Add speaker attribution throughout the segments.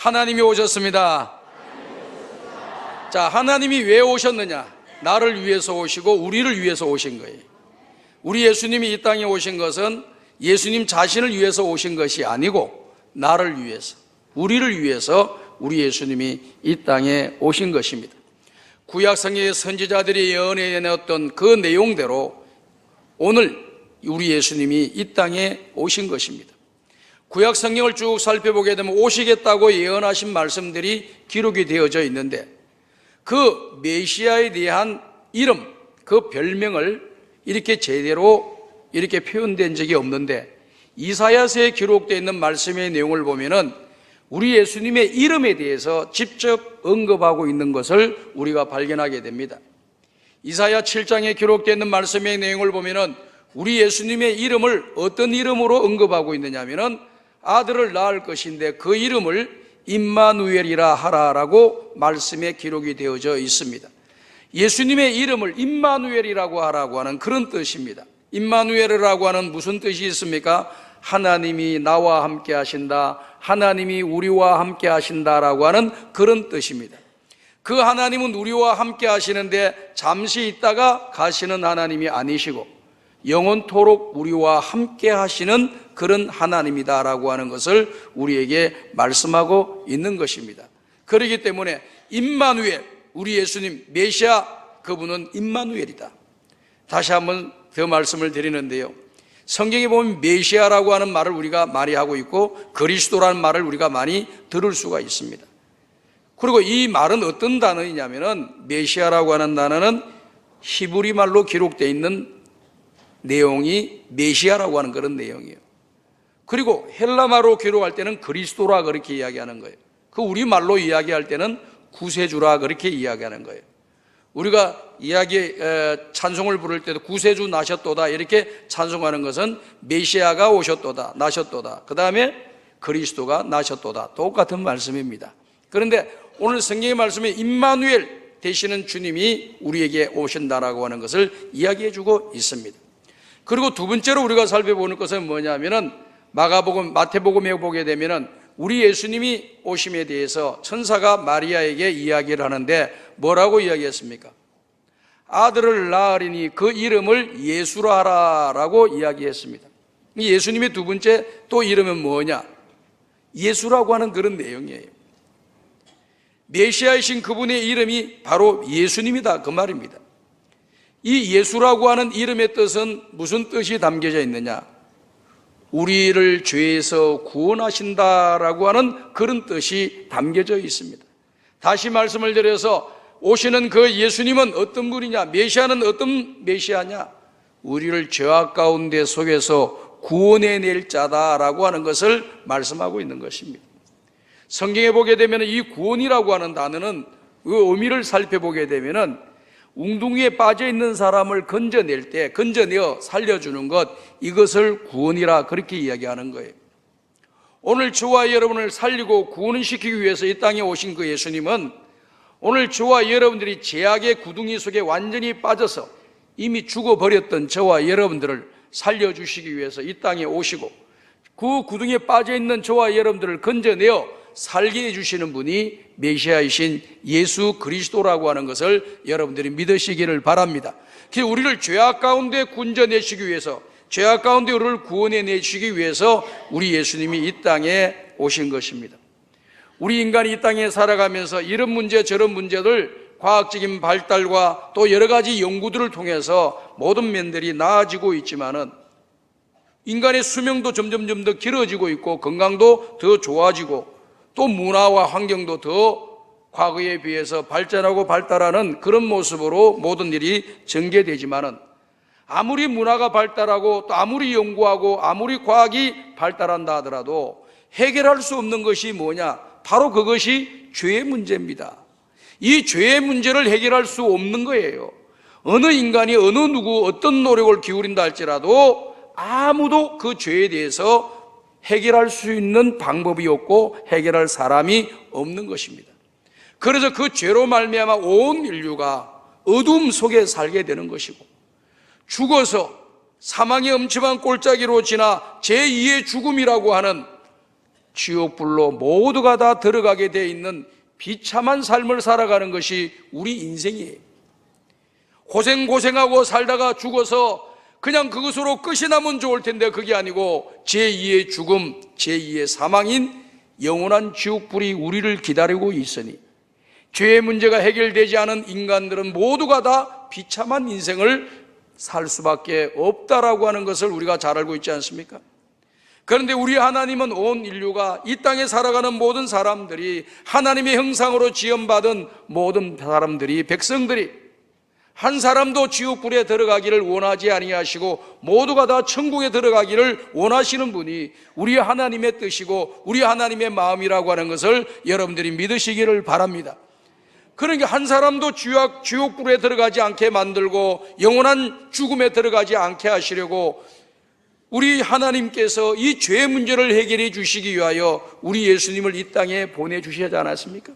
Speaker 1: 하나님이 오셨습니다. 자, 하나님이 왜 오셨느냐? 나를 위해서 오시고 우리를 위해서 오신 거예요. 우리 예수님이 이 땅에 오신 것은 예수님 자신을 위해서 오신 것이 아니고 나를 위해서, 우리를 위해서 우리 예수님이 이 땅에 오신 것입니다. 구약성경의 선지자들이 예언해 내었던 그 내용대로 오늘 우리 예수님이 이 땅에 오신 것입니다. 구약성경을 쭉 살펴보게 되면 오시겠다고 예언하신 말씀들이 기록이 되어져 있는데 그 메시아에 대한 이름, 그 별명을 이렇게 제대로 이렇게 표현된 적이 없는데 이사야서에 기록되어 있는 말씀의 내용을 보면은 우리 예수님의 이름에 대해서 직접 언급하고 있는 것을 우리가 발견하게 됩니다. 이사야 7장에 기록되어 있는 말씀의 내용을 보면은 우리 예수님의 이름을 어떤 이름으로 언급하고 있느냐 하면은 아들을 낳을 것인데 그 이름을 임마누엘이라 하라라고 말씀에 기록이 되어져 있습니다. 예수님의 이름을 임마누엘이라고 하라고 하는 그런 뜻입니다. 임마누엘이라고 하는 무슨 뜻이 있습니까? 하나님이 나와 함께 하신다, 하나님이 우리와 함께 하신다라고 하는 그런 뜻입니다. 그 하나님은 우리와 함께 하시는데 잠시 있다가 가시는 하나님이 아니시고 영원토록 우리와 함께 하시는 그런 하나님이다라고 하는 것을 우리에게 말씀하고 있는 것입니다. 그렇기 때문에 임마누엘, 우리 예수님 메시아, 그분은 임마누엘이다. 다시 한번 더 말씀을 드리는데요, 성경에 보면 메시아라고 하는 말을 우리가 많이 하고 있고 그리스도라는 말을 우리가 많이 들을 수가 있습니다. 그리고 이 말은 어떤 단어이냐면은 메시아라고 하는 단어는 히브리 말로 기록되어 있는 내용이 메시아라고 하는 그런 내용이에요. 그리고 헬라말로 기록할 때는 그리스도라 그렇게 이야기하는 거예요. 그 우리말로 이야기할 때는 구세주라 그렇게 이야기하는 거예요. 우리가 찬송을 부를 때도 구세주 나셨도다 이렇게 찬송하는 것은 메시아가 오셨도다, 나셨도다, 그 다음에 그리스도가 나셨도다, 똑같은 말씀입니다. 그런데 오늘 성경의 말씀에 임마누엘 되시는 주님이 우리에게 오신다라고 하는 것을 이야기해 주고 있습니다. 그리고 두 번째로 우리가 살펴보는 것은 뭐냐면은 마가복음, 마태복음에 보게 되면은 우리 예수님이 오심에 대해서 천사가 마리아에게 이야기를 하는데 뭐라고 이야기했습니까? 아들을 낳으리니 그 이름을 예수라 하라라고 이야기했습니다. 예수님의 두 번째 또 이름은 뭐냐? 예수라고 하는 그런 내용이에요. 메시아이신 그분의 이름이 바로 예수님이다 그 말입니다. 이 예수라고 하는 이름의 뜻은 무슨 뜻이 담겨져 있느냐? 우리를 죄에서 구원하신다라고 하는 그런 뜻이 담겨져 있습니다. 다시 말씀을 드려서 오시는 그 예수님은 어떤 분이냐? 메시아는 어떤 메시아냐? 우리를 죄악 가운데 속에서 구원해낼 자다라고 하는 것을 말씀하고 있는 것입니다. 성경에 보게 되면 이 구원이라고 하는 단어는 그 의미를 살펴보게 되면은 웅둥이에 빠져 있는 사람을 건져낼 때 건져내어 살려주는 것, 이것을 구원이라 그렇게 이야기하는 거예요. 오늘 저와 여러분을 살리고 구원시키기 위해서 이 땅에 오신 그 예수님은 오늘 저와 여러분들이 죄악의 구둥이 속에 완전히 빠져서 이미 죽어버렸던 저와 여러분들을 살려주시기 위해서 이 땅에 오시고 그 구둥에 빠져있는 저와 여러분들을 건져내어 살게 해주시는 분이 메시아이신 예수 그리스도라고 하는 것을 여러분들이 믿으시기를 바랍니다. 우리를 죄악 가운데 건져내시기 위해서, 죄악 가운데 우리를 구원해내시기 위해서 우리 예수님이 이 땅에 오신 것입니다. 우리 인간이 이 땅에 살아가면서 이런 문제 저런 문제들 과학적인 발달과 또 여러 가지 연구들을 통해서 모든 면들이 나아지고 있지만은 인간의 수명도 점점 더 길어지고 있고 건강도 더 좋아지고 또 문화와 환경도 더 과거에 비해서 발전하고 발달하는 그런 모습으로 모든 일이 전개되지만은 아무리 문화가 발달하고 또 아무리 연구하고 아무리 과학이 발달한다 하더라도 해결할 수 없는 것이 뭐냐? 바로 그것이 죄의 문제입니다. 이 죄의 문제를 해결할 수 없는 거예요. 어느 인간이 어느 누구 어떤 노력을 기울인다 할지라도 아무도 그 죄에 대해서 해결할 수 있는 방법이 없고 해결할 사람이 없는 것입니다. 그래서 그 죄로 말미암아 온 인류가 어둠 속에 살게 되는 것이고 죽어서 사망의 엄침한 골짜기로 지나 제2의 죽음이라고 하는 지옥불로 모두가 다 들어가게 되어 있는 비참한 삶을 살아가는 것이 우리 인생이에요. 고생하고 살다가 죽어서 그냥 그것으로 끝이 나면 좋을 텐데 그게 아니고 제2의 죽음, 제2의 사망인 영원한 지옥불이 우리를 기다리고 있으니 죄의 문제가 해결되지 않은 인간들은 모두가 다 비참한 인생을 살 수밖에 없다라고 하는 것을 우리가 잘 알고 있지 않습니까? 그런데 우리 하나님은 온 인류가 이 땅에 살아가는 모든 사람들이 하나님의 형상으로 지음받은 모든 사람들이, 백성들이 한 사람도 지옥불에 들어가기를 원하지 아니하시고 모두가 다 천국에 들어가기를 원하시는 분이 우리 하나님의 뜻이고 우리 하나님의 마음이라고 하는 것을 여러분들이 믿으시기를 바랍니다. 그러니까 한 사람도 지옥불에 들어가지 않게 만들고 영원한 죽음에 들어가지 않게 하시려고 우리 하나님께서 이 죄의 문제를 해결해 주시기 위하여 우리 예수님을 이 땅에 보내주시지 않았습니까?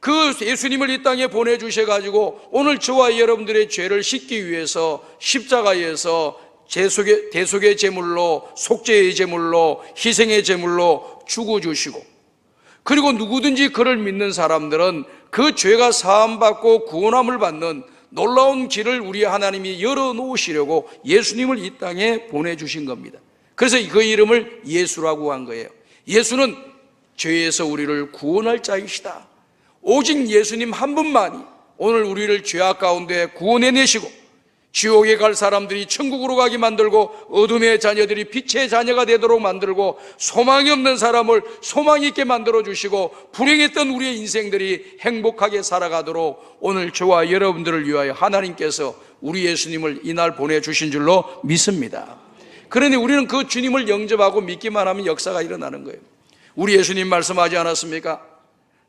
Speaker 1: 그 예수님을 이 땅에 보내주셔가지고 오늘 저와 여러분들의 죄를 씻기 위해서 십자가에서 대속의 제물로, 속죄의 제물로, 희생의 제물로 죽어주시고, 그리고 누구든지 그를 믿는 사람들은 그 죄가 사함받고 구원함을 받는 놀라운 길을 우리 하나님이 열어놓으시려고 예수님을 이 땅에 보내주신 겁니다. 그래서 그 이름을 예수라고 한 거예요. 예수는 죄에서 우리를 구원할 자이시다. 오직 예수님 한 분만이 오늘 우리를 죄악 가운데 구원해내시고 지옥에 갈 사람들이 천국으로 가게 만들고 어둠의 자녀들이 빛의 자녀가 되도록 만들고 소망이 없는 사람을 소망 있게 만들어주시고 불행했던 우리의 인생들이 행복하게 살아가도록 오늘 저와 여러분들을 위하여 하나님께서 우리 예수님을 이날 보내주신 줄로 믿습니다. 그러니 우리는 그 주님을 영접하고 믿기만 하면 역사가 일어나는 거예요. 우리 예수님 말씀하지 않았습니까?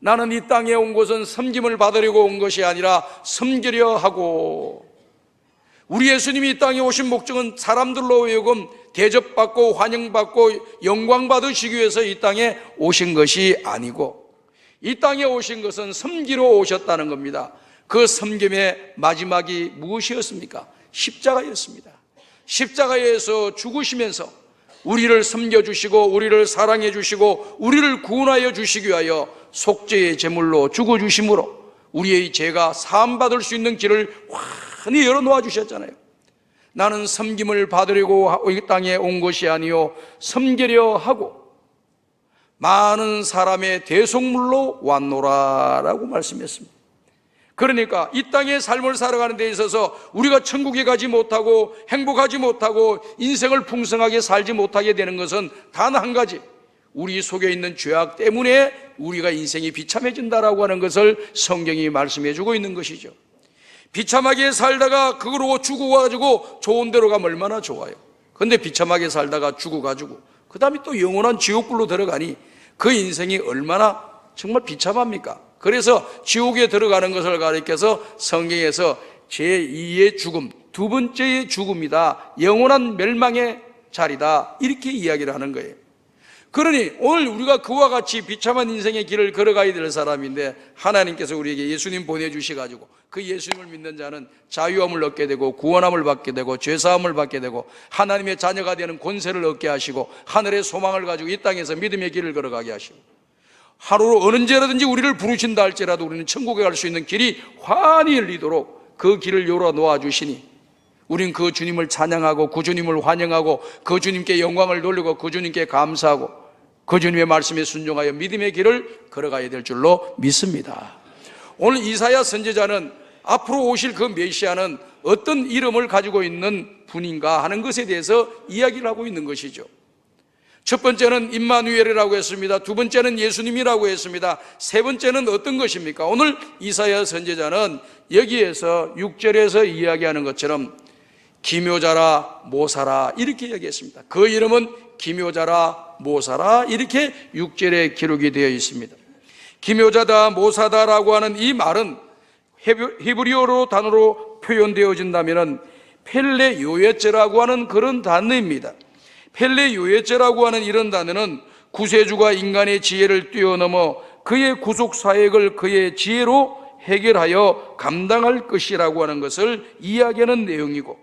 Speaker 1: 나는 이 땅에 온 것은 섬김을 받으려고 온 것이 아니라 섬기려 하고, 우리 예수님이 이 땅에 오신 목적은 사람들로 하여금 대접받고 환영받고 영광받으시기 위해서 이 땅에 오신 것이 아니고 이 땅에 오신 것은 섬기러 오셨다는 겁니다. 그 섬김의 마지막이 무엇이었습니까? 십자가였습니다. 십자가에서 죽으시면서 우리를 섬겨주시고 우리를 사랑해 주시고 우리를 구원하여 주시기 위하여 속죄의 제물로 죽어주심으로 우리의 죄가 사함받을 수 있는 길을 환히 열어놓아 주셨잖아요. 나는 섬김을 받으려고 이 땅에 온 것이 아니요 섬기려 하고 많은 사람의 대속물로 왔노라라고 말씀했습니다. 그러니까 이 땅의 삶을 살아가는 데 있어서 우리가 천국에 가지 못하고 행복하지 못하고 인생을 풍성하게 살지 못하게 되는 것은 단 한 가지, 우리 속에 있는 죄악 때문에 우리가 인생이 비참해진다라고 하는 것을 성경이 말씀해 주고 있는 것이죠. 비참하게 살다가 그거로 죽어가지고 좋은 데로 가면 얼마나 좋아요. 그런데 비참하게 살다가 죽어가지고 그 다음에 또 영원한 지옥불로 들어가니 그 인생이 얼마나 정말 비참합니까? 그래서 지옥에 들어가는 것을 가리켜서 성경에서 제2의 죽음, 두 번째의 죽음이다, 영원한 멸망의 자리다, 이렇게 이야기를 하는 거예요. 그러니 오늘 우리가 그와 같이 비참한 인생의 길을 걸어가야 될 사람인데 하나님께서 우리에게 예수님 보내주셔가지고 그 예수님을 믿는 자는 자유함을 얻게 되고 구원함을 받게 되고 죄사함을 받게 되고 하나님의 자녀가 되는 권세를 얻게 하시고 하늘의 소망을 가지고 이 땅에서 믿음의 길을 걸어가게 하시고 하루로 언제라든지 우리를 부르신다 할지라도 우리는 천국에 갈 수 있는 길이 환히 열리도록 그 길을 열어놓아 주시니 우린 그 주님을 찬양하고 그 주님을 환영하고 그 주님께 영광을 돌리고 그 주님께 감사하고 그 주님의 말씀에 순종하여 믿음의 길을 걸어가야 될 줄로 믿습니다. 오늘 이사야 선지자는 앞으로 오실 그 메시아는 어떤 이름을 가지고 있는 분인가 하는 것에 대해서 이야기를 하고 있는 것이죠. 첫 번째는 임마누엘이라고 했습니다. 두 번째는 예수님이라고 했습니다. 세 번째는 어떤 것입니까? 오늘 이사야 선지자는 여기에서 6절에서 이야기하는 것처럼 기묘자라 모사라 이렇게 얘기했습니다. 그 이름은 기묘자라 모사라 이렇게 6절에 기록이 되어 있습니다. 기묘자다 모사다라고 하는 이 말은 히브리어로 단어로 표현되어진다면 펠레 요예제라고 하는 그런 단어입니다. 펠레 요예제라고 하는 이런 단어는 구세주가 인간의 지혜를 뛰어넘어 그의 구속 사역을 그의 지혜로 해결하여 감당할 것이라고 하는 것을 이야기하는 내용이고,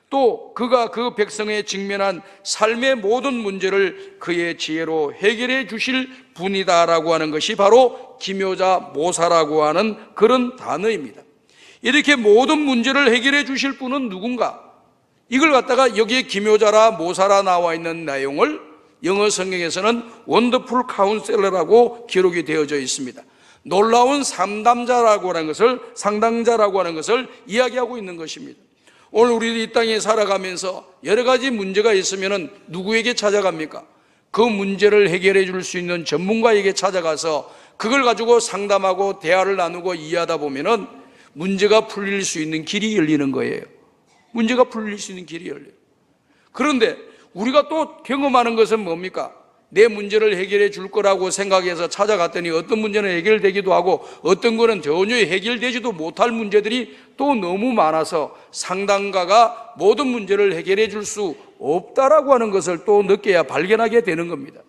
Speaker 1: 또 그가 그 백성에 직면한 삶의 모든 문제를 그의 지혜로 해결해 주실 분이다라고 하는 것이 바로 기묘자 모사라고 하는 그런 단어입니다. 이렇게 모든 문제를 해결해 주실 분은 누군가? 이걸 갖다가 여기에 기묘자라 모사라 나와 있는 내용을 영어 성경에서는 원더풀 카운셀러라고 기록이 되어져 있습니다. 놀라운 상담자라고 하는 것을, 상담자라고 하는 것을 이야기하고 있는 것입니다. 오늘 우리 이 땅에 살아가면서 여러 가지 문제가 있으면 누구에게 찾아갑니까? 그 문제를 해결해 줄 수 있는 전문가에게 찾아가서 그걸 가지고 상담하고 대화를 나누고 이해하다 보면은 문제가 풀릴 수 있는 길이 열리는 거예요. 문제가 풀릴 수 있는 길이 열려요. 그런데 우리가 또 경험하는 것은 뭡니까? 내 문제를 해결해 줄 거라고 생각해서 찾아갔더니 어떤 문제는 해결되기도 하고 어떤 거는 전혀 해결되지도 못할 문제들이 또 너무 많아서 상담가가 모든 문제를 해결해 줄 수 없다라고 하는 것을 또 느껴야 발견하게 되는 겁니다.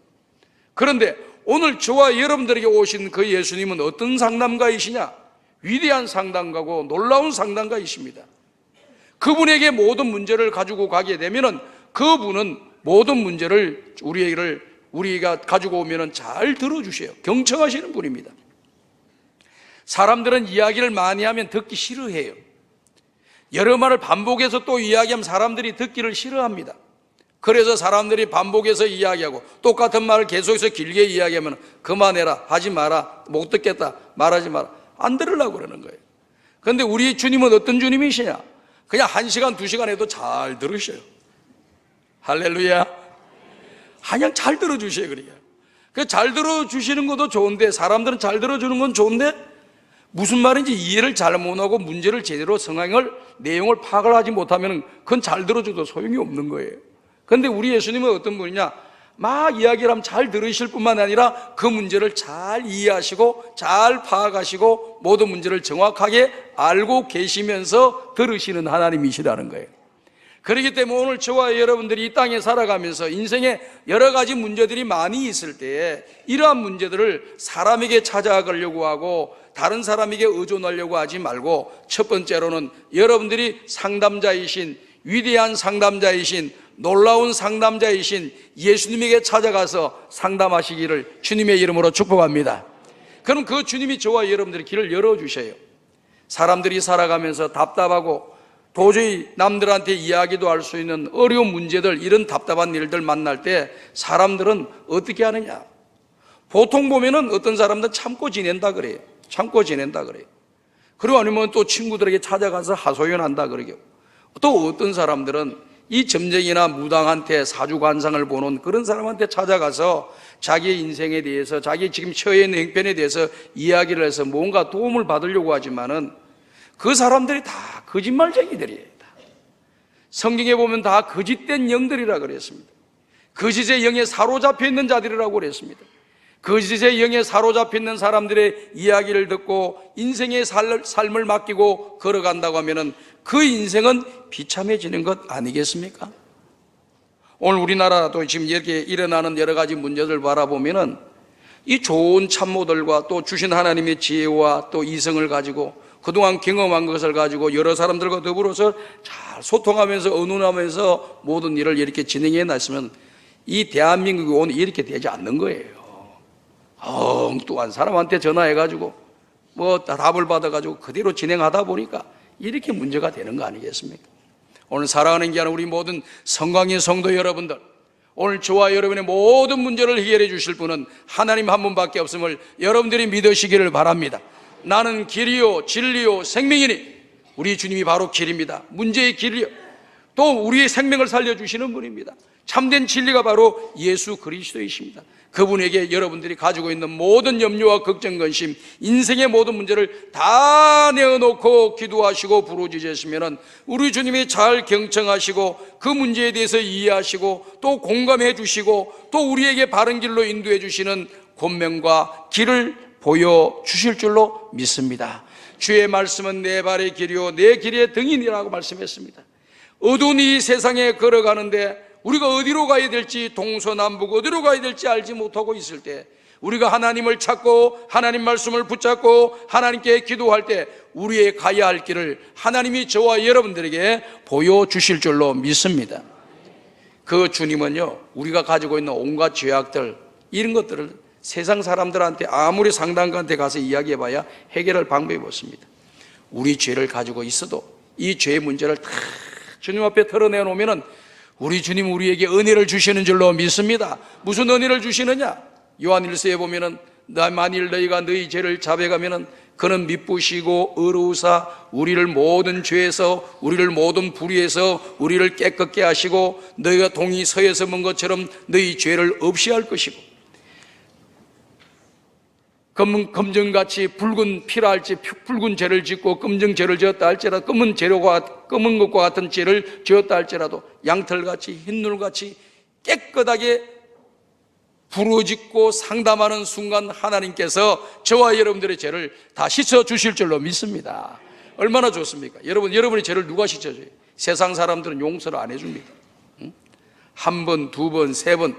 Speaker 1: 그런데 오늘 저와 여러분들에게 오신 그 예수님은 어떤 상담가이시냐? 위대한 상담가고 놀라운 상담가이십니다. 그분에게 모든 문제를 가지고 가게 되면은 그분은 모든 문제를 우리가 가지고 오면은 잘 들어주셔요. 경청하시는 분입니다. 사람들은 이야기를 많이 하면 듣기 싫어해요. 여러 말을 반복해서 또 이야기하면 사람들이 듣기를 싫어합니다. 그래서 사람들이 반복해서 이야기하고 똑같은 말을 계속해서 길게 이야기하면 그만해라, 하지 마라, 못 듣겠다, 말하지 마라, 안 들으려고 그러는 거예요. 그런데 우리 주님은 어떤 주님이시냐? 그냥 1시간, 2시간 해도 잘 들으셔요. 할렐루야. 그냥 잘 들어주셔요. 잘 들어주시는 것도 좋은데, 사람들은 잘 들어주는 건 좋은데 무슨 말인지 이해를 잘 못하고 문제를 제대로 내용을 파악을 하지 못하면 그건 잘 들어줘도 소용이 없는 거예요. 그런데 우리 예수님은 어떤 분이냐? 막 이야기를 하면 잘 들으실 뿐만 아니라 그 문제를 잘 이해하시고 잘 파악하시고 모든 문제를 정확하게 알고 계시면서 들으시는 하나님이시라는 거예요. 그렇기 때문에 오늘 저와 여러분들이 이 땅에 살아가면서 인생에 여러 가지 문제들이 많이 있을 때에 이러한 문제들을 사람에게 찾아가려고 하고 다른 사람에게 의존하려고 하지 말고 첫 번째로는 여러분들이 상담자이신, 위대한 상담자이신, 놀라운 상담자이신 예수님에게 찾아가서 상담하시기를 주님의 이름으로 축복합니다. 그럼 그 주님이 저와 여러분들의 길을 열어주셔요. 사람들이 살아가면서 답답하고 도저히 남들한테 이야기도 할 수 있는 어려운 문제들, 이런 답답한 일들 만날 때 사람들은 어떻게 하느냐? 보통 보면은 어떤 사람들은 참고 지낸다 그래요. 참고 지낸다 그래요. 그리고 아니면 또 친구들에게 찾아가서 하소연한다 그러고, 또 어떤 사람들은 이 점쟁이나 무당한테 사주관상을 보는 그런 사람한테 찾아가서 자기의 인생에 대해서, 자기 지금 처해 있는 형편에 대해서 이야기를 해서 뭔가 도움을 받으려고 하지만은 그 사람들이 다 거짓말쟁이들이에요. 성경에 보면 다 거짓된 영들이라 그랬습니다. 거짓의 영에 사로잡혀 있는 자들이라고 그랬습니다. 거짓의 영에 사로잡혀 있는 사람들의 이야기를 듣고 인생의 삶을 맡기고 걸어간다고 하면은 그 인생은 비참해지는 것 아니겠습니까? 오늘 우리나라도 지금 이렇게 일어나는 여러 가지 문제들 바라보면은 이 좋은 참모들과 또 주신 하나님의 지혜와 또 이성을 가지고 그동안 경험한 것을 가지고 여러 사람들과 더불어서 잘 소통하면서 의논하면서 모든 일을 이렇게 진행해 놨으면 이 대한민국이 오늘 이렇게 되지 않는 거예요. 엉뚱한 사람한테 전화해가지고 뭐 답을 받아가지고 그대로 진행하다 보니까 이렇게 문제가 되는 거 아니겠습니까? 오늘 사랑하는 귀한 우리 모든 성광의 성도 여러분들, 오늘 저와 여러분의 모든 문제를 해결해 주실 분은 하나님 한 분밖에 없음을 여러분들이 믿으시기를 바랍니다. 나는 길이요 진리요 생명이니, 우리 주님이 바로 길입니다. 문제의 길이요, 또 우리의 생명을 살려주시는 분입니다. 참된 진리가 바로 예수 그리스도이십니다. 그분에게 여러분들이 가지고 있는 모든 염려와 걱정, 근심, 인생의 모든 문제를 다 내어놓고 기도하시고 부르짖으시면 우리 주님이 잘 경청하시고 그 문제에 대해서 이해하시고 또 공감해 주시고 또 우리에게 바른 길로 인도해 주시는 권면과 길을 보여주실 줄로 믿습니다. 주의 말씀은 내 발의 길이요 내 길의 등이니라고 말씀했습니다. 어두운 이 세상에 걸어가는데 우리가 어디로 가야 될지, 동서남북 어디로 가야 될지 알지 못하고 있을 때 우리가 하나님을 찾고 하나님 말씀을 붙잡고 하나님께 기도할 때 우리의 가야 할 길을 하나님이 저와 여러분들에게 보여주실 줄로 믿습니다. 그 주님은요, 우리가 가지고 있는 온갖 죄악들, 이런 것들을 세상 사람들한테 아무리 상담가한테 가서 이야기해봐야 해결할 방법이 없습니다. 우리 죄를 가지고 있어도 이 죄의 문제를 다 주님 앞에 털어내놓으면 우리 주님 우리에게 은혜를 주시는 줄로 믿습니다. 무슨 은혜를 주시느냐? 요한일서에 보면은 만일 너희가 너희 죄를 자백하면은 그는 미쁘시고 의로우사 우리를 모든 죄에서 우리를 모든 불의에서 우리를 깨끗게 하시고 너희가 동이 서에서 먼 것처럼 너희 죄를 없이 할 것이고 검정같이 붉은 피라 할지 붉은 죄를 짓고 검정 죄를 지었다 할지라도 검은 것과 같은 죄를 지었다 할지라도 양털같이 흰눈같이 깨끗하게 부러짓고 상담하는 순간 하나님께서 저와 여러분들의 죄를 다 씻어주실 줄로 믿습니다. 얼마나 좋습니까? 여러분의 죄를 누가 씻어줘요? 세상 사람들은 용서를 안 해줍니다. 한 번, 두 번, 세 번,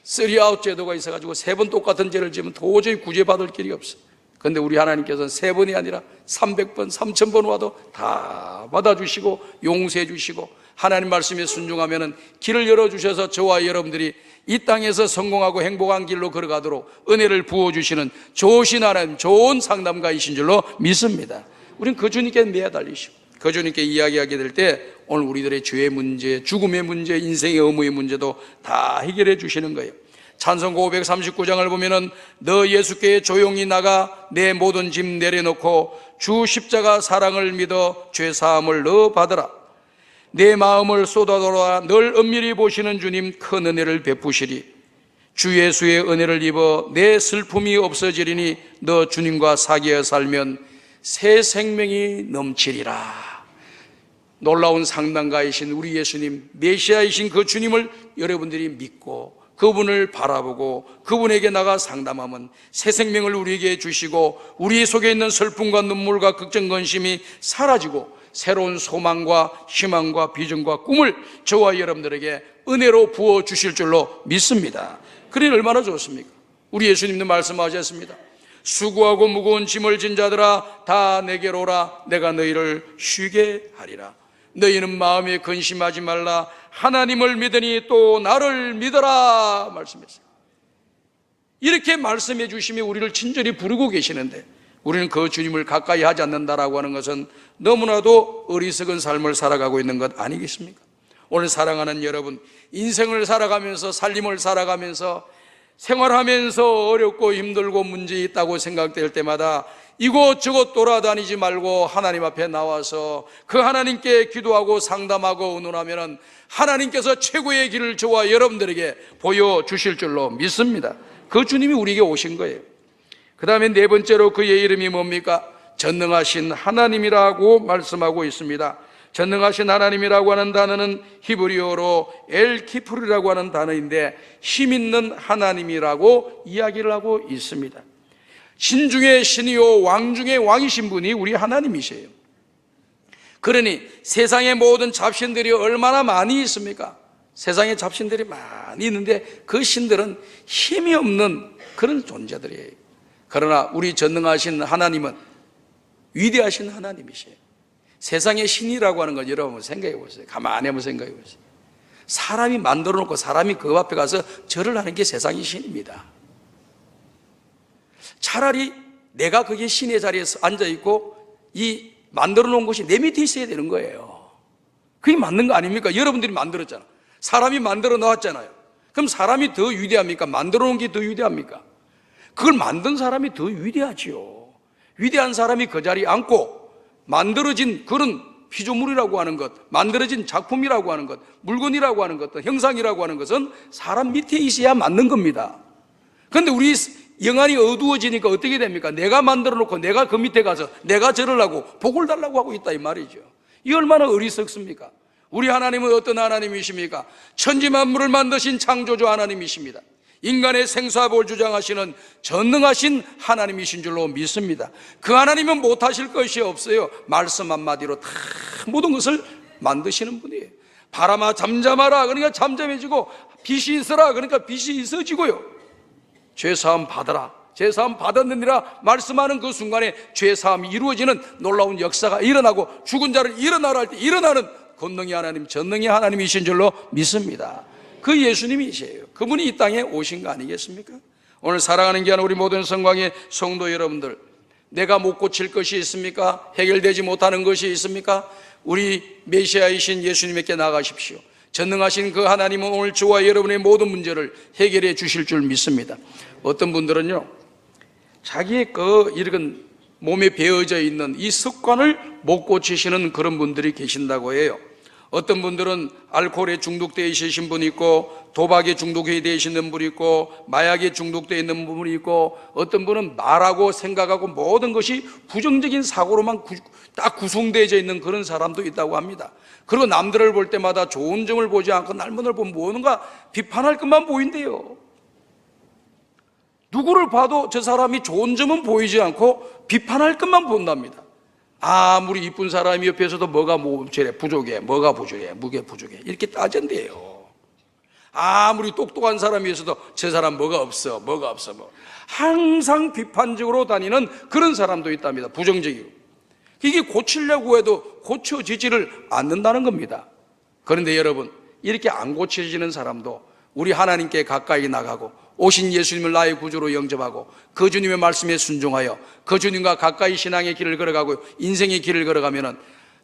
Speaker 1: 3아웃 제도가 있어가지고 3번 똑같은 죄를 지으면 도저히 구제받을 길이 없어. 그런데 우리 하나님께서는 3번이 아니라 300번, 3000번 와도 다 받아주시고 용서해 주시고 하나님 말씀에 순종하면 길을 열어주셔서 저와 여러분들이 이 땅에서 성공하고 행복한 길로 걸어가도록 은혜를 부어주시는 좋으신 하나님, 좋은 상담가이신 줄로 믿습니다. 우리는 그 주님께 매달리시고 그 주님께 이야기하게 될 때 오늘 우리들의 죄의 문제, 죽음의 문제, 인생의 의무의 문제도 다 해결해 주시는 거예요. 찬송가 539장을 보면은 너 예수께 조용히 나가 내 모든 짐 내려놓고 주 십자가 사랑을 믿어 죄 사함을 너 받으라. 내 마음을 쏟아들어 널 은밀히 보시는 주님 큰 은혜를 베푸시리. 주 예수의 은혜를 입어 내 슬픔이 없어지리니 너 주님과 사귀어 살면 새 생명이 넘치리라. 놀라운 상담가이신 우리 예수님, 메시아이신 그 주님을 여러분들이 믿고 그분을 바라보고 그분에게 나가 상담하면 새 생명을 우리에게 주시고 우리 속에 있는 슬픔과 눈물과 걱정건심이 사라지고 새로운 소망과 희망과 비전과 꿈을 저와 여러분들에게 은혜로 부어주실 줄로 믿습니다. 그러니 얼마나 좋습니까? 우리 예수님도 말씀하셨습니다. 수고하고 무거운 짐을 진 자들아 다 내게로 오라. 내가 너희를 쉬게 하리라. 너희는 마음에 근심하지 말라. 하나님을 믿으니 또 나를 믿어라 말씀했어요. 이렇게 말씀해 주시며 우리를 친절히 부르고 계시는데 우리는 그 주님을 가까이 하지 않는다라고 하는 것은 너무나도 어리석은 삶을 살아가고 있는 것 아니겠습니까? 오늘 사랑하는 여러분, 인생을 살아가면서 살림을 살아가면서 생활하면서 어렵고 힘들고 문제 있다고 생각될 때마다 이곳저곳 돌아다니지 말고 하나님 앞에 나와서 그 하나님께 기도하고 상담하고 의논하면 하나님께서 최고의 길을 저와 여러분들에게 보여주실 줄로 믿습니다. 그 주님이 우리에게 오신 거예요. 그 다음에 네 번째로 그의 이름이 뭡니까? 전능하신 하나님이라고 말씀하고 있습니다. 전능하신 하나님이라고 하는 단어는 히브리어로 엘키프르라고 하는 단어인데 힘 있는 하나님이라고 이야기를 하고 있습니다. 신 중에 신이요 왕 중에 왕이신 분이 우리 하나님이세요. 그러니 세상의 모든 잡신들이 얼마나 많이 있습니까? 세상에 잡신들이 많이 있는데 그 신들은 힘이 없는 그런 존재들이에요. 그러나 우리 전능하신 하나님은 위대하신 하나님이세요. 세상의 신이라고 하는 건 여러분 생각해 보세요. 가만히 한번 생각해 보세요. 사람이 만들어 놓고 사람이 그 앞에 가서 절을 하는 게 세상의 신입니다. 차라리 내가 거기에 신의 자리에 앉아 있고 이 만들어 놓은 것이 내 밑에 있어야 되는 거예요. 그게 맞는 거 아닙니까? 여러분들이 만들었잖아. 사람이 만들어 놓았잖아요. 그럼 사람이 더 위대합니까? 만들어 놓은 게 더 위대합니까? 그걸 만든 사람이 더 위대하지요. 위대한 사람이 그 자리에 앉고 만들어진 그런 피조물이라고 하는 것, 만들어진 작품이라고 하는 것, 물건이라고 하는 것, 형상이라고 하는 것은 사람 밑에 있어야 맞는 겁니다. 그런데 우리 영안이 어두워지니까 어떻게 됩니까? 내가 만들어 놓고 내가 그 밑에 가서 내가 절을 하고 복을 달라고 하고 있다 이 말이죠. 이 얼마나 어리석습니까? 우리 하나님은 어떤 하나님이십니까? 천지만물을 만드신 창조주 하나님이십니다. 인간의 생사복을 주장하시는 전능하신 하나님이신 줄로 믿습니다. 그 하나님은 못하실 것이 없어요. 말씀 한마디로 다 모든 것을 만드시는 분이에요. 바람아 잠잠하라 그러니까 잠잠해지고 빛이 있어라 그러니까 빛이 있어지고요. 죄사함 받아라, 죄사함 받았느니라 말씀하는 그 순간에 죄사함이 이루어지는 놀라운 역사가 일어나고 죽은 자를 일어나라 할 때 일어나는 권능의 하나님, 전능의 하나님이신 줄로 믿습니다. 그 예수님이시에요. 그분이 이 땅에 오신 거 아니겠습니까? 오늘 사랑하는 귀한 우리 모든 성광의 성도 여러분들, 내가 못 고칠 것이 있습니까? 해결되지 못하는 것이 있습니까? 우리 메시아이신 예수님께 나가십시오. 전능하신 그 하나님은 오늘 저와 여러분의 모든 문제를 해결해 주실 줄 믿습니다. 어떤 분들은요, 자기의 그 이런 몸에 배어져 있는 이 습관을 못 고치시는 그런 분들이 계신다고 해요. 어떤 분들은 알코올에 중독되어 있으신 분이 있고, 도박에 중독되어 있는 분이 있고, 마약에 중독되어 있는 분이 있고, 어떤 분은 말하고 생각하고 모든 것이 부정적인 사고로만 딱 구성되어져 있는 그런 사람도 있다고 합니다. 그리고 남들을 볼 때마다 좋은 점을 보지 않고 남들을 보면 뭔가 비판할 것만 보인대요. 누구를 봐도 저 사람이 좋은 점은 보이지 않고 비판할 것만 본답니다. 아무리 이쁜 사람이 옆에서도 뭐가 부족해, 뭐가 부족해, 무게 부족해 이렇게 따진대요. 아무리 똑똑한 사람이 있어도 저 사람 뭐가 없어 뭐 항상 비판적으로 다니는 그런 사람도 있답니다. 부정적이고. 이게 고치려고 해도 고쳐지지를 않는다는 겁니다. 그런데 여러분, 이렇게 안 고쳐지는 사람도 우리 하나님께 가까이 나가고 오신 예수님을 나의 구주로 영접하고 그 주님의 말씀에 순종하여 그 주님과 가까이 신앙의 길을 걸어가고 인생의 길을 걸어가면은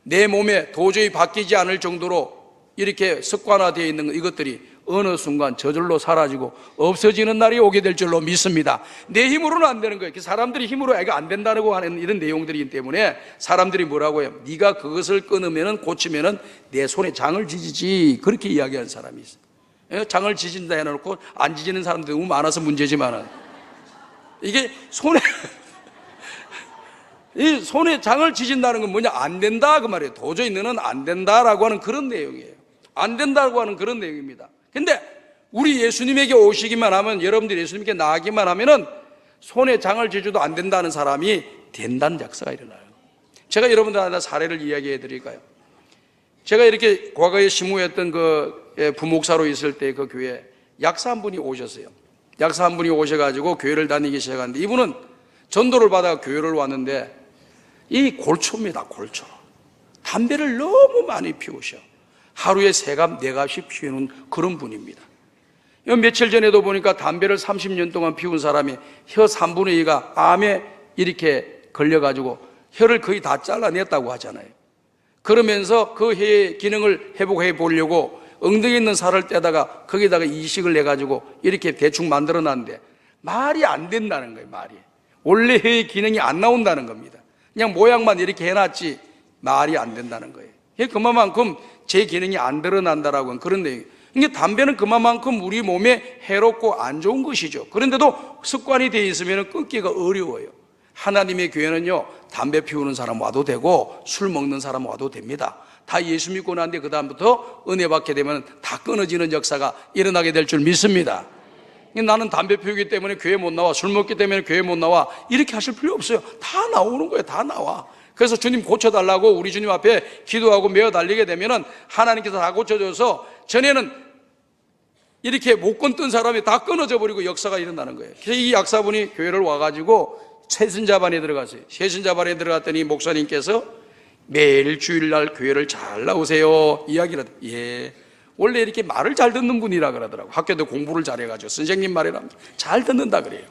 Speaker 1: 내 몸에 도저히 바뀌지 않을 정도로 이렇게 습관화되어 있는 이것들이 어느 순간 저절로 사라지고 없어지는 날이 오게 될 줄로 믿습니다. 내 힘으로는 안 되는 거예요. 사람들이 힘으로 이거 안 된다고 하는 이런 내용들이기 때문에 사람들이 뭐라고 해요? 네가 그것을 끊으면은, 고치면은 내 손에 장을 지지지, 그렇게 이야기하는 사람이 있어요. 장을 지진다 해놓고 안 지지는 사람들이 너무 많아서 문제지만은, 이게 이 손에 장을 지진다는 건 뭐냐? 안 된다 그 말이에요. 도저히 너는 안 된다라고 하는 그런 내용이에요. 안 된다고 하는 그런 내용입니다. 근데 우리 예수님에게 오시기만 하면, 여러분들이 예수님께 나가기만 하면은 손에 장을 지져도 안 된다는 사람이 된다는 역사가 일어나요. 제가 여러분들한테 사례를 이야기해 드릴까요? 제가 이렇게 과거에 심우했던 그 부목사로 있을 때 그 교회에 약사 한 분이 오셨어요. 약사 한 분이 오셔가지고 교회를 다니기 시작하는데, 이분은 전도를 받아 교회를 왔는데 이 골초입니다. 골초. 담배를 너무 많이 피우셔. 하루에 3갑, 4갑씩 피우는 그런 분입니다. 며칠 전에도 보니까 담배를 30년 동안 피운 사람이 혀 3분의 2가 암에 이렇게 걸려가지고 혀를 거의 다 잘라냈다고 하잖아요. 그러면서 그 혀의 기능을 회복해 보려고 엉덩이에 있는 살을 떼다가 거기다가 이식을 내가지고 이렇게 대충 만들어 놨는데 말이 안 된다는 거예요. 말이 원래 혀의 기능이 안 나온다는 겁니다. 그냥 모양만 이렇게 해놨지 말이 안 된다는 거예요. 그만큼 제 기능이 안 드러난다라고 하는 그런 내용이에요. 이게 담배는 그만큼 우리 몸에 해롭고 안 좋은 것이죠. 그런데도 습관이 되어 있으면 끊기가 어려워요. 하나님의 교회는요, 담배 피우는 사람 와도 되고 술 먹는 사람 와도 됩니다. 다 예수 믿고 난데 그 다음부터 은혜 받게 되면 다 끊어지는 역사가 일어나게 될 줄 믿습니다. 나는 담배 피우기 때문에 교회 못 나와, 술 먹기 때문에 교회 못 나와, 이렇게 하실 필요 없어요. 다 나오는 거예요. 다 나와. 그래서 주님 고쳐달라고 우리 주님 앞에 기도하고 메어 달리게 되면은 하나님께서 다 고쳐줘서 전에는 이렇게 못 끊던 사람이 다 끊어져 버리고 역사가 일어나는 거예요. 그래서 이 약사분이 교회를 와가지고 세순자반에 들어갔어요. 세순자반에 들어갔더니 목사님께서 매일 주일날 교회를 잘 나오세요 이야기를 하더라고요. 예, 원래 이렇게 말을 잘 듣는 분이라 그러더라고요. 학교도 공부를 잘해가지고 선생님 말이라면 잘 듣는다 그래요.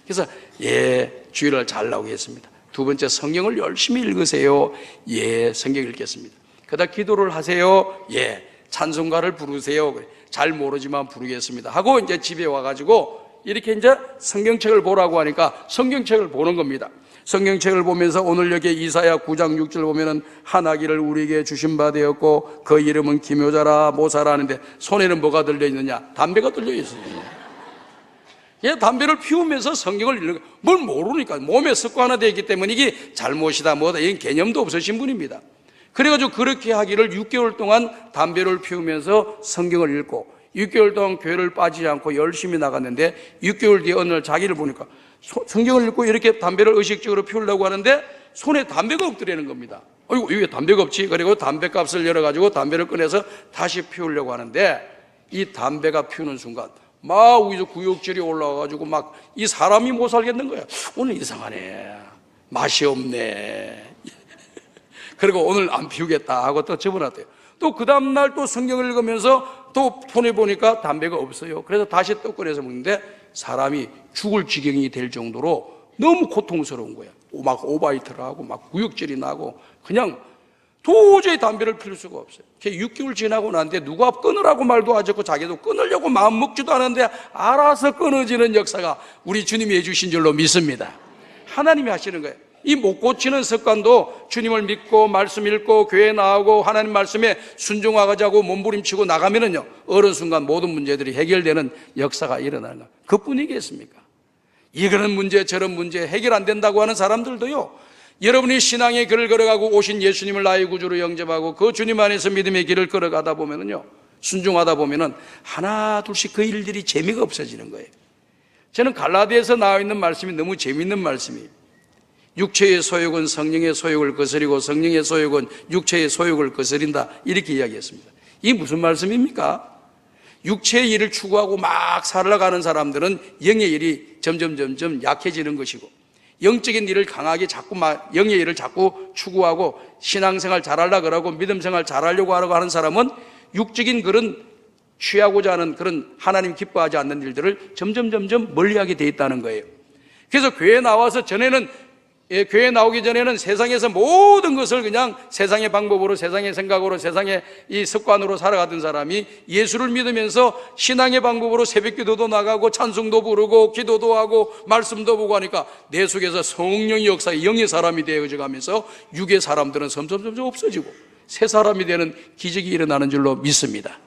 Speaker 1: 그래서 예, 주일날 잘 나오겠습니다. 두 번째, 성경을 열심히 읽으세요. 예, 성경 읽겠습니다. 그다음 기도를 하세요. 예, 찬송가를 부르세요. 그래, 잘 모르지만 부르겠습니다 하고 이제 집에 와가지고 이렇게 이제 성경책을 보라고 하니까 성경책을 보는 겁니다. 성경책을 보면서 오늘 여기 이사야 9장 6절 보면은 한 아기를 우리에게 주신 바 되었고 그 이름은 기묘자라 모사라 하는데 손에는 뭐가 들려있느냐? 담배가 들려있어요. 예, 담배를 피우면서 성경을 읽는, 뭘 모르니까 몸에 습관화되어 있기 때문에 이게 잘못이다 뭐다 이런 개념도 없으신 분입니다. 그래가지고 그렇게 하기를 6개월 동안 담배를 피우면서 성경을 읽고 6개월 동안 교회를 빠지지 않고 열심히 나갔는데 6개월 뒤에 어느 날 자기를 보니까 성경을 읽고 이렇게 담배를 의식적으로 피우려고 하는데 손에 담배가 없더라는 겁니다. 어이구, 왜 담배가 없지? 그리고 담배값을 열어가지고 담배를 꺼내서 다시 피우려고 하는데 이 담배가 피우는 순간 막 위에서 구역질이 올라와가지고 막 이 사람이 못 살겠는 거야. 오늘 이상하네, 맛이 없네. 그리고 오늘 안 피우겠다 하고 또 접어놨대요. 또 그 다음날 또 성경을 읽으면서 또 폰에 보니까 담배가 없어요. 그래서 다시 또 꺼내서 먹는데 사람이 죽을 지경이 될 정도로 너무 고통스러운 거야. 막 오바이트를 하고 막 구역질이 나고 그냥 도저히 담배를 피울 수가 없어요. 6개월 지나고 난데 누가 끊으라고 말도 하지 않고 자기도 끊으려고 마음 먹지도 않았는데 알아서 끊어지는 역사가 우리 주님이 해주신 줄로 믿습니다. 하나님이 하시는 거예요. 이 못 고치는 습관도 주님을 믿고 말씀 읽고 교회 나오고 하나님 말씀에 순종하자고 몸부림치고 나가면은요, 어느 순간 모든 문제들이 해결되는 역사가 일어나는 거예요. 그뿐이겠습니까? 이런 문제 저런 문제 해결 안 된다고 하는 사람들도요, 여러분이 신앙의 길을 걸어가고 오신 예수님을 나의 구주로 영접하고 그 주님 안에서 믿음의 길을 걸어가다 보면은요, 순종하다 보면은 하나 둘씩 그 일들이 재미가 없어지는 거예요. 저는 갈라디아에서 나와 있는 말씀이 너무 재미있는 말씀이에요. 육체의 소욕은 성령의 소욕을 거스리고 성령의 소욕은 육체의 소욕을 거스린다, 이렇게 이야기했습니다. 이게 무슨 말씀입니까? 육체의 일을 추구하고 막 살아가는 사람들은 영의 일이 점점 약해지는 것이고, 영적인 일을 강하게 영의 일을 자꾸 추구하고 신앙생활 잘하려고 그러고 믿음생활 잘하려고 하는 사람은 육적인 그런 취하고자 하는 그런 하나님 기뻐하지 않는 일들을 점점 멀리하게 돼 있다는 거예요. 그래서 교회 나오기 전에는 세상에서 모든 것을 그냥 세상의 방법으로, 세상의 생각으로, 세상의 이 습관으로 살아가던 사람이 예수를 믿으면서 신앙의 방법으로 새벽기도도 나가고 찬송도 부르고 기도도 하고 말씀도 보고 하니까 내 속에서 성령의 역사에 영의 사람이 되어져 가면서 육의 사람들은 점점 없어지고 새 사람이 되는 기적이 일어나는 줄로 믿습니다.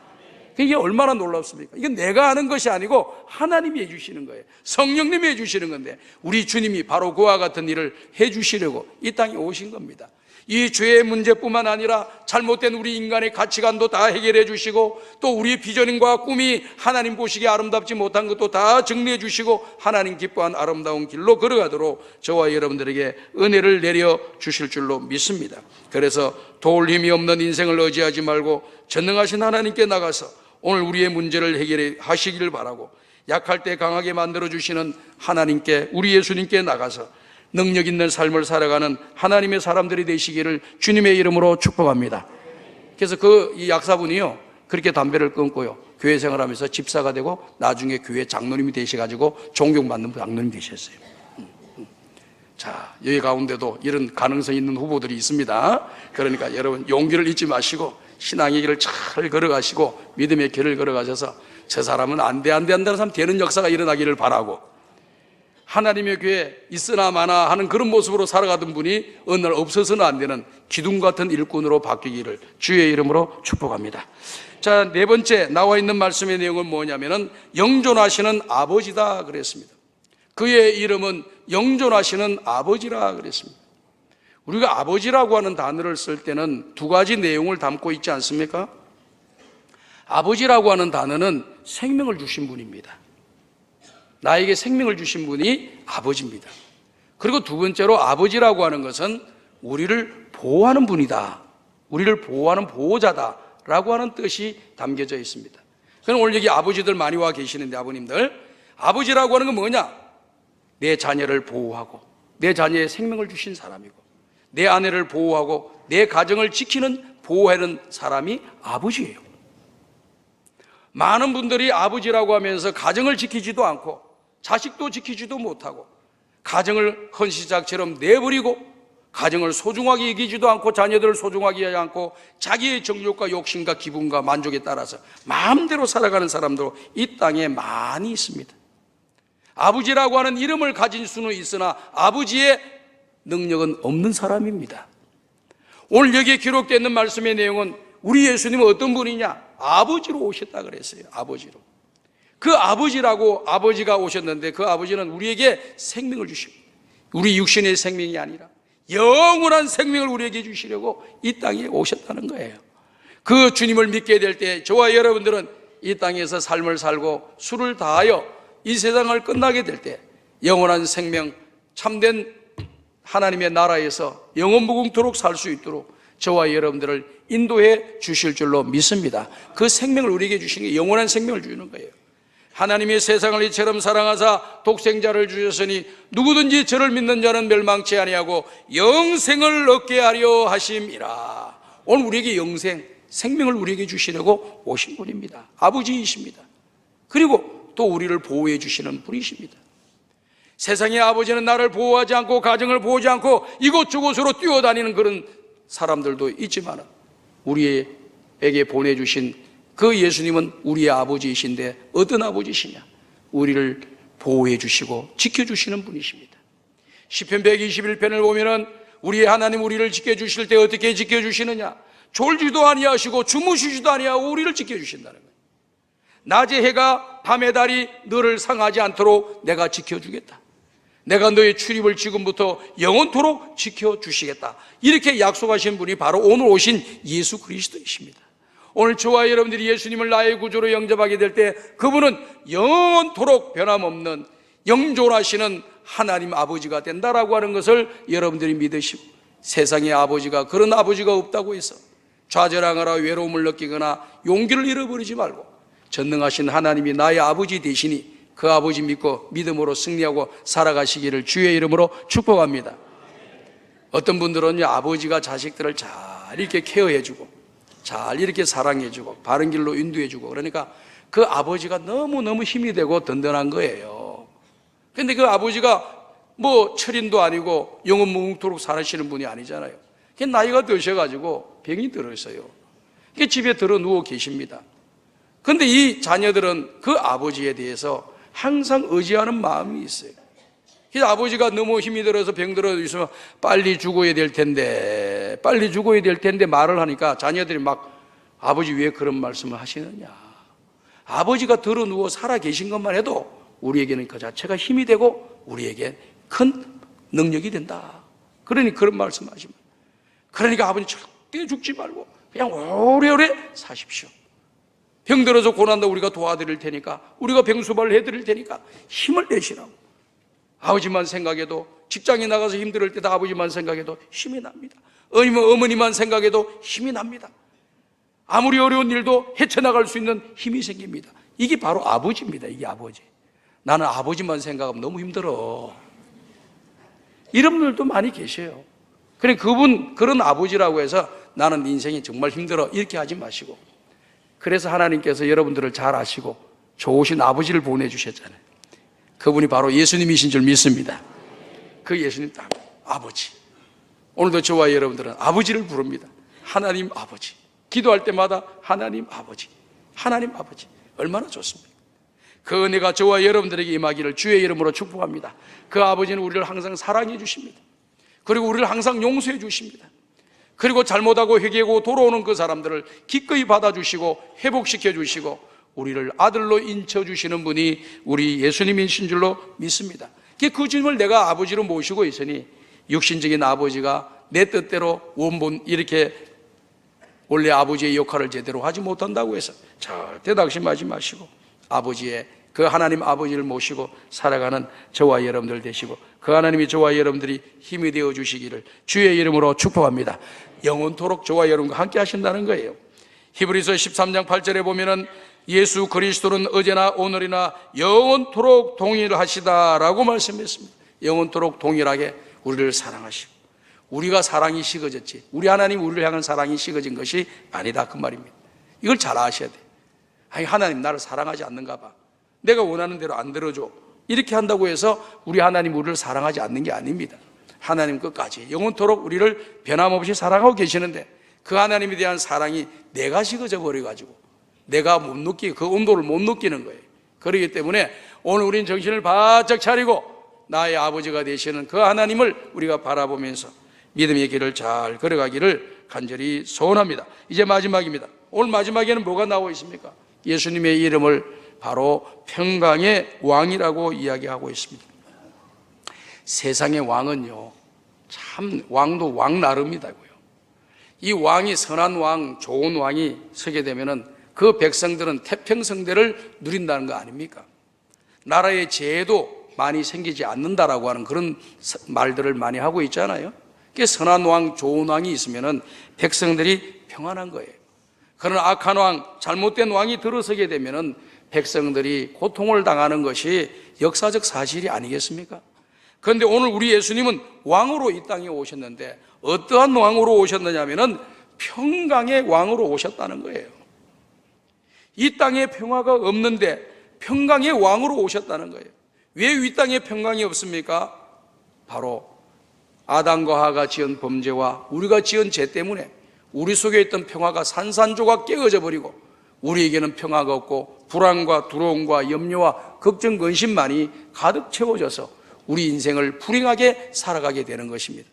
Speaker 1: 이게 얼마나 놀랍습니까? 이건 내가 하는 것이 아니고 하나님이 해주시는 거예요. 성령님이 해주시는 건데 우리 주님이 바로 그와 같은 일을 해주시려고 이 땅에 오신 겁니다. 이 죄의 문제뿐만 아니라 잘못된 우리 인간의 가치관도 다 해결해 주시고, 또 우리의 비전과 꿈이 하나님 보시기에 아름답지 못한 것도 다 정리해 주시고 하나님 기뻐한 아름다운 길로 걸어가도록 저와 여러분들에게 은혜를 내려 주실 줄로 믿습니다. 그래서 도울 힘이 없는 인생을 의지하지 말고 전능하신 하나님께 나가서 오늘 우리의 문제를 해결해 하시기를 바라고, 약할 때 강하게 만들어주시는 하나님께, 우리 예수님께 나가서 능력 있는 삶을 살아가는 하나님의 사람들이 되시기를 주님의 이름으로 축복합니다. 그래서 이 약사분이요, 그렇게 담배를 끊고요, 교회 생활하면서 집사가 되고 나중에 교회 장로님이 되셔가지고 존경받는 장로님이 되셨어요. 자, 여기 가운데도 이런 가능성 있는 후보들이 있습니다. 그러니까 여러분 용기를 잊지 마시고 신앙의 길을 잘 걸어가시고 믿음의 길을 걸어가셔서 저 사람은 안 돼 한다는 사람 되는 역사가 일어나기를 바라고, 하나님의 교회 있으나 마나 하는 그런 모습으로 살아가던 분이 어느 날 없어서는 안 되는 기둥 같은 일꾼으로 바뀌기를 주의 이름으로 축복합니다. 자, 네 번째 나와 있는 말씀의 내용은 뭐냐면은 영존하시는 아버지다 그랬습니다. 그의 이름은 영존하시는 아버지라 그랬습니다. 우리가 아버지라고 하는 단어를 쓸 때는 두 가지 내용을 담고 있지 않습니까? 아버지라고 하는 단어는 생명을 주신 분입니다. 나에게 생명을 주신 분이 아버지입니다. 그리고 두 번째로 아버지라고 하는 것은 우리를 보호하는 분이다, 우리를 보호하는 보호자다 라고 하는 뜻이 담겨져 있습니다. 그럼 오늘 여기 아버지들 많이 와 계시는데, 아버님들, 아버지라고 하는 건 뭐냐? 내 자녀를 보호하고 내 자녀의 생명을 주신 사람이고 내 아내를 보호하고 내 가정을 지키는, 보호하는 사람이 아버지예요. 많은 분들이 아버지라고 하면서 가정을 지키지도 않고 자식도 지키지도 못하고 가정을 헌시작처럼 내버리고 가정을 소중하게 여기지도 않고 자녀들을 소중하게 하지 않고 자기의 정욕과 욕심과 기분과 만족에 따라서 마음대로 살아가는 사람도 이 땅에 많이 있습니다. 아버지라고 하는 이름을 가진 수는 있으나 아버지의 능력은 없는 사람입니다. 오늘 여기에 기록되어 있는 말씀의 내용은 우리 예수님은 어떤 분이냐? 아버지로 오셨다 그랬어요. 아버지로. 그 아버지가 오셨는데 그 아버지는 우리에게 생명을 주시고, 우리 육신의 생명이 아니라 영원한 생명을 우리에게 주시려고 이 땅에 오셨다는 거예요. 그 주님을 믿게 될 때 저와 여러분들은 이 땅에서 삶을 살고 수를 다하여 이 세상을 끝나게 될 때 영원한 생명, 참된 하나님의 나라에서 영원무궁토록 살 수 있도록 저와 여러분들을 인도해 주실 줄로 믿습니다. 그 생명을 우리에게 주신 게 영원한 생명을 주는 거예요. 하나님이 세상을 이처럼 사랑하사 독생자를 주셨으니 누구든지 저를 믿는 자는 멸망치 아니하고 영생을 얻게 하려 하심이라. 오늘 우리에게 영생, 생명을 우리에게 주시려고 오신 분입니다. 아버지이십니다. 그리고 또 우리를 보호해 주시는 분이십니다. 세상의 아버지는 나를 보호하지 않고 가정을 보호하지 않고 이곳저곳으로 뛰어다니는 그런 사람들도 있지만 우리에게 보내주신 그 예수님은 우리의 아버지이신데 어떤 아버지시냐? 우리를 보호해 주시고 지켜주시는 분이십니다. 시편 121편을 보면은 우리의 하나님 우리를 지켜주실 때 어떻게 지켜주시느냐? 졸지도 아니하시고 주무시지도 아니하고 우리를 지켜주신다는 거예요. 낮의 해가 밤의 달이 너를 상하지 않도록 내가 지켜주겠다. 내가 너의 출입을 지금부터 영원토록 지켜주시겠다. 이렇게 약속하신 분이 바로 오늘 오신 예수 그리스도이십니다. 오늘 저와 여러분들이 예수님을 나의 구주로 영접하게 될 때 그분은 영원토록 변함없는 영존하시는 하나님 아버지가 된다라고 하는 것을 여러분들이 믿으시고, 세상의 아버지가 그런 아버지가 없다고 해서 좌절하거나 외로움을 느끼거나 용기를 잃어버리지 말고 전능하신 하나님이 나의 아버지 되시니 그 아버지 믿고 믿음으로 승리하고 살아가시기를 주의 이름으로 축복합니다. 어떤 분들은요, 아버지가 자식들을 잘 이렇게 케어해주고 잘 이렇게 사랑해주고 바른 길로 인도해주고 그러니까 그 아버지가 너무너무 힘이 되고 든든한 거예요. 근데 그 아버지가 뭐 철인도 아니고 영원무궁토록 사시는 분이 아니잖아요. 나이가 드셔가지고 병이 들어있어요. 집에 들어 누워 계십니다. 근데 이 자녀들은 그 아버지에 대해서 항상 의지하는 마음이 있어요. 그래서 아버지가 너무 힘이 들어서 병들어 있으면 빨리 죽어야 될 텐데 말을 하니까 자녀들이 막 아버지 왜 그런 말씀을 하시느냐. 아버지가 들어 누워 살아 계신 것만 해도 우리에게는 그 자체가 힘이 되고 우리에게 큰 능력이 된다. 그러니 그런 말씀하시면, 그러니까 아버지 절대 죽지 말고 그냥 오래오래 사십시오. 병들어서 고난다 우리가 도와드릴 테니까, 우리가 병수발을 해드릴 테니까 힘을 내시라고. 아버지만 생각해도, 직장에 나가서 힘들 때도 아버지만 생각해도 힘이 납니다. 어머니만 생각해도 힘이 납니다. 아무리 어려운 일도 헤쳐나갈 수 있는 힘이 생깁니다. 이게 바로 아버지입니다. 이게 아버지. 나는 아버지만 생각하면 너무 힘들어. 이런 분들도 많이 계셔요. 그래, 그런 아버지라고 해서 나는 인생이 정말 힘들어 이렇게 하지 마시고, 그래서 하나님께서 여러분들을 잘 아시고 좋으신 아버지를 보내주셨잖아요. 그분이 바로 예수님이신 줄 믿습니다. 그 예수님 딱 아버지. 오늘도 저와 여러분들은 아버지를 부릅니다. 하나님 아버지. 기도할 때마다 하나님 아버지, 하나님 아버지. 얼마나 좋습니까? 그 은혜가 저와 여러분들에게 임하기를 주의 이름으로 축복합니다. 그 아버지는 우리를 항상 사랑해 주십니다. 그리고 우리를 항상 용서해 주십니다. 그리고 잘못하고 회개하고 돌아오는 그 사람들을 기꺼이 받아주시고 회복시켜 주시고 우리를 아들로 인쳐주시는 분이 우리 예수님이신 줄로 믿습니다. 그 주님을 내가 아버지로 모시고 있으니 육신적인 아버지가 내 뜻대로 원본 이렇게 원래 아버지의 역할을 제대로 하지 못한다고 해서 절대 낙심하지 마시고 아버지의 그 하나님 아버지를 모시고 살아가는 저와 여러분들 되시고 그 하나님이 저와 여러분들이 힘이 되어 주시기를 주의 이름으로 축복합니다. 영원토록 저와 여러분과 함께 하신다는 거예요. 히브리서 13장 8절에 보면은 예수 그리스도는 어제나 오늘이나 영원토록 동일하시다라고 말씀했습니다. 영원토록 동일하게 우리를 사랑하시고, 우리가 사랑이 식어졌지 우리 하나님 우리를 향한 사랑이 식어진 것이 아니다 그 말입니다. 이걸 잘 아셔야 돼요. 아니, 하나님 나를 사랑하지 않는가 봐, 내가 원하는 대로 안 들어줘, 이렇게 한다고 해서 우리 하나님 우리를 사랑하지 않는 게 아닙니다. 하나님 끝까지 영원토록 우리를 변함없이 사랑하고 계시는데 그 하나님에 대한 사랑이 내가 식어져 버려가지고 내가 못 느끼고 그 온도를 못 느끼는 거예요. 그렇기 때문에 오늘 우린 정신을 바짝 차리고 나의 아버지가 되시는 그 하나님을 우리가 바라보면서 믿음의 길을 잘 걸어가기를 간절히 소원합니다. 이제 마지막입니다. 오늘 마지막에는 뭐가 나오고 있습니까? 예수님의 이름을 바로 평강의 왕이라고 이야기하고 있습니다. 세상의 왕은요, 참 왕도 왕 나름이다고요. 이 왕이 선한 왕, 좋은 왕이 서게 되면은 그 백성들은 태평성대를 누린다는 거 아닙니까? 나라에 재해도 많이 생기지 않는다라고 하는 그런 말들을 많이 하고 있잖아요. 선한 왕, 좋은 왕이 있으면은 백성들이 평안한 거예요. 그러나 악한 왕, 잘못된 왕이 들어서게 되면은 백성들이 고통을 당하는 것이 역사적 사실이 아니겠습니까? 그런데 오늘 우리 예수님은 왕으로 이 땅에 오셨는데 어떠한 왕으로 오셨느냐면은 평강의 왕으로 오셨다는 거예요. 이 땅에 평화가 없는데 평강의 왕으로 오셨다는 거예요. 왜 이 땅에 평강이 없습니까? 바로 아담과 하와가 지은 범죄와 우리가 지은 죄 때문에 우리 속에 있던 평화가 산산조각 깨어져 버리고 우리에게는 평화가 없고 불안과 두려움과 염려와 걱정, 근심만이 가득 채워져서 우리 인생을 불행하게 살아가게 되는 것입니다.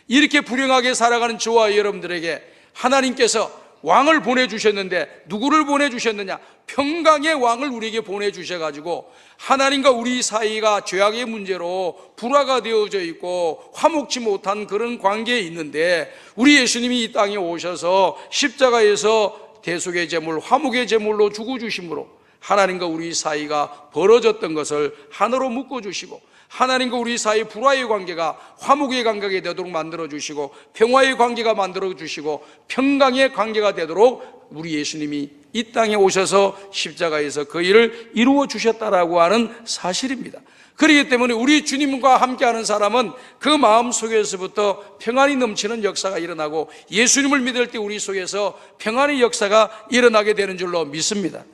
Speaker 1: 이렇게 불행하게 살아가는 저와 여러분들에게 하나님께서 왕을 보내주셨는데 누구를 보내주셨느냐? 평강의 왕을 우리에게 보내주셔가지고 하나님과 우리 사이가 죄악의 문제로 불화가 되어져 있고 화목치 못한 그런 관계에 있는데 우리 예수님이 이 땅에 오셔서 십자가에서 대속의 제물, 화목의 제물로 죽어주심으로 하나님과 우리 사이가 벌어졌던 것을 하나로 묶어주시고 하나님과 우리 사이 불화의 관계가 화목의 관계가 되도록 만들어주시고 평화의 관계가 만들어주시고 평강의 관계가 되도록 우리 예수님이 이 땅에 오셔서 십자가에서 그 일을 이루어 주셨다라고 하는 사실입니다. 그렇기 때문에 우리 주님과 함께하는 사람은 그 마음 속에서부터 평안이 넘치는 역사가 일어나고 예수님을 믿을 때 우리 속에서 평안의 역사가 일어나게 되는 줄로 믿습니다.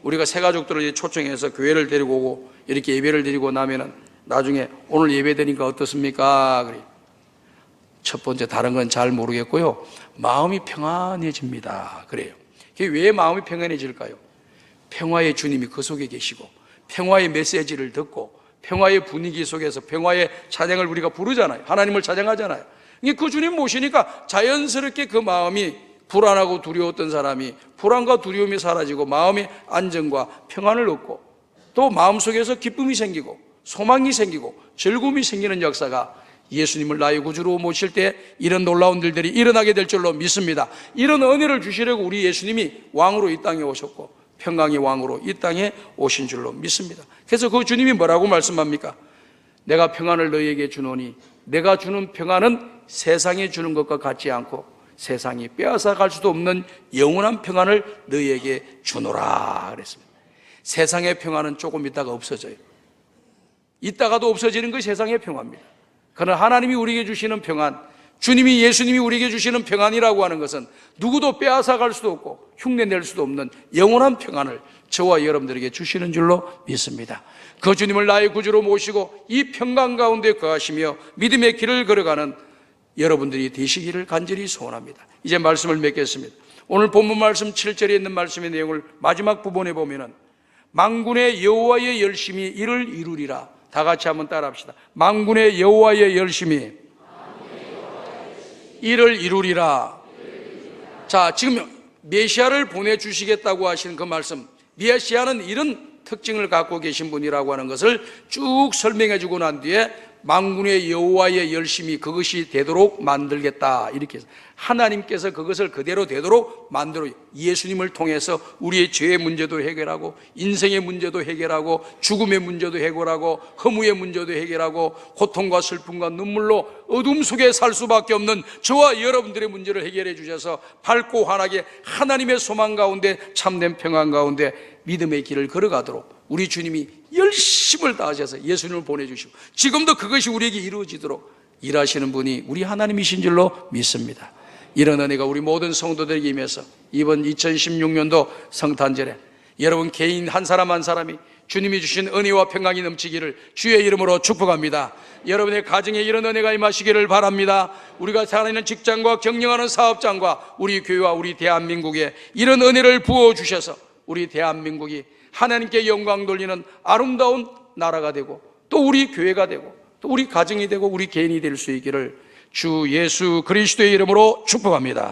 Speaker 1: 우리가 새 가족들을 초청해서 교회를 데리고 오고 이렇게 예배를 드리고 나면은 나중에 오늘 예배 드리니까 어떻습니까? 그래. 첫 번째 다른 건 잘 모르겠고요. 마음이 평안해집니다. 그래요. 그게 왜 마음이 평안해질까요? 평화의 주님이 그 속에 계시고 평화의 메시지를 듣고 평화의 분위기 속에서 평화의 찬양을 우리가 부르잖아요. 하나님을 찬양하잖아요. 그 주님 모시니까 자연스럽게 그 마음이 불안하고 두려웠던 사람이 불안과 두려움이 사라지고 마음의 안정과 평안을 얻고 또 마음속에서 기쁨이 생기고 소망이 생기고 즐거움이 생기는 역사가 예수님을 나의 구주로 모실 때 이런 놀라운 일들이 일어나게 될 줄로 믿습니다. 이런 은혜를 주시려고 우리 예수님이 왕으로 이 땅에 오셨고 평강의 왕으로 이 땅에 오신 줄로 믿습니다. 그래서 그 주님이 뭐라고 말씀합니까? 내가 평안을 너희에게 주노니 내가 주는 평안은 세상에 주는 것과 같지 않고 세상이 빼앗아 갈 수도 없는 영원한 평안을 너희에게 주노라 그랬습니다. 세상의 평안은 조금 있다가 없어져요. 있다가도 없어지는 것이 세상의 평화입니다. 그러나 하나님이 우리에게 주시는 평안, 주님이 예수님이 우리에게 주시는 평안이라고 하는 것은 누구도 빼앗아 갈 수도 없고 흉내낼 수도 없는 영원한 평안을 저와 여러분들에게 주시는 줄로 믿습니다. 그 주님을 나의 구주로 모시고 이 평강 가운데 거하시며 믿음의 길을 걸어가는 여러분들이 되시기를 간절히 소원합니다. 이제 말씀을 맺겠습니다. 오늘 본문 말씀 7절에 있는 말씀의 내용을 마지막 부분에 보면은 만군의 여호와의 열심히 이를 이루리라. 다 같이 한번 따라합시다. 만군의 여호와의 열심히 이를 이루리라. 자, 지금 메시아를 보내주시겠다고 하시는 그 말씀, 메시아는 이런 특징을 갖고 계신 분이라고 하는 것을 쭉 설명해 주고 난 뒤에 만군의 여호와의 열심히 그것이 되도록 만들겠다 이렇게 해서 하나님께서 그것을 그대로 되도록 만들어 예수님을 통해서 우리의 죄의 문제도 해결하고 인생의 문제도 해결하고 죽음의 문제도 해결하고 허무의 문제도 해결하고 고통과 슬픔과 눈물로 어둠 속에 살 수밖에 없는 저와 여러분들의 문제를 해결해 주셔서 밝고 환하게 하나님의 소망 가운데 참된 평안 가운데 믿음의 길을 걸어가도록 우리 주님이 열심을 다하셔서 예수님을 보내주시고 지금도 그것이 우리에게 이루어지도록 일하시는 분이 우리 하나님이신 줄로 믿습니다. 이런 은혜가 우리 모든 성도들에게 임해서 이번 2016년도 성탄절에 여러분 개인 한 사람 한 사람이 주님이 주신 은혜와 평강이 넘치기를 주의 이름으로 축복합니다. 여러분의 가정에 이런 은혜가 임하시기를 바랍니다. 우리가 살아있는 직장과 경영하는 사업장과 우리 교회와 우리 대한민국에 이런 은혜를 부어주셔서 우리 대한민국이 하나님께 영광 돌리는 아름다운 나라가 되고 또 우리 교회가 되고 또 우리 가정이 되고 우리 개인이 될 수 있기를 주 예수 그리스도의 이름으로 축복합니다.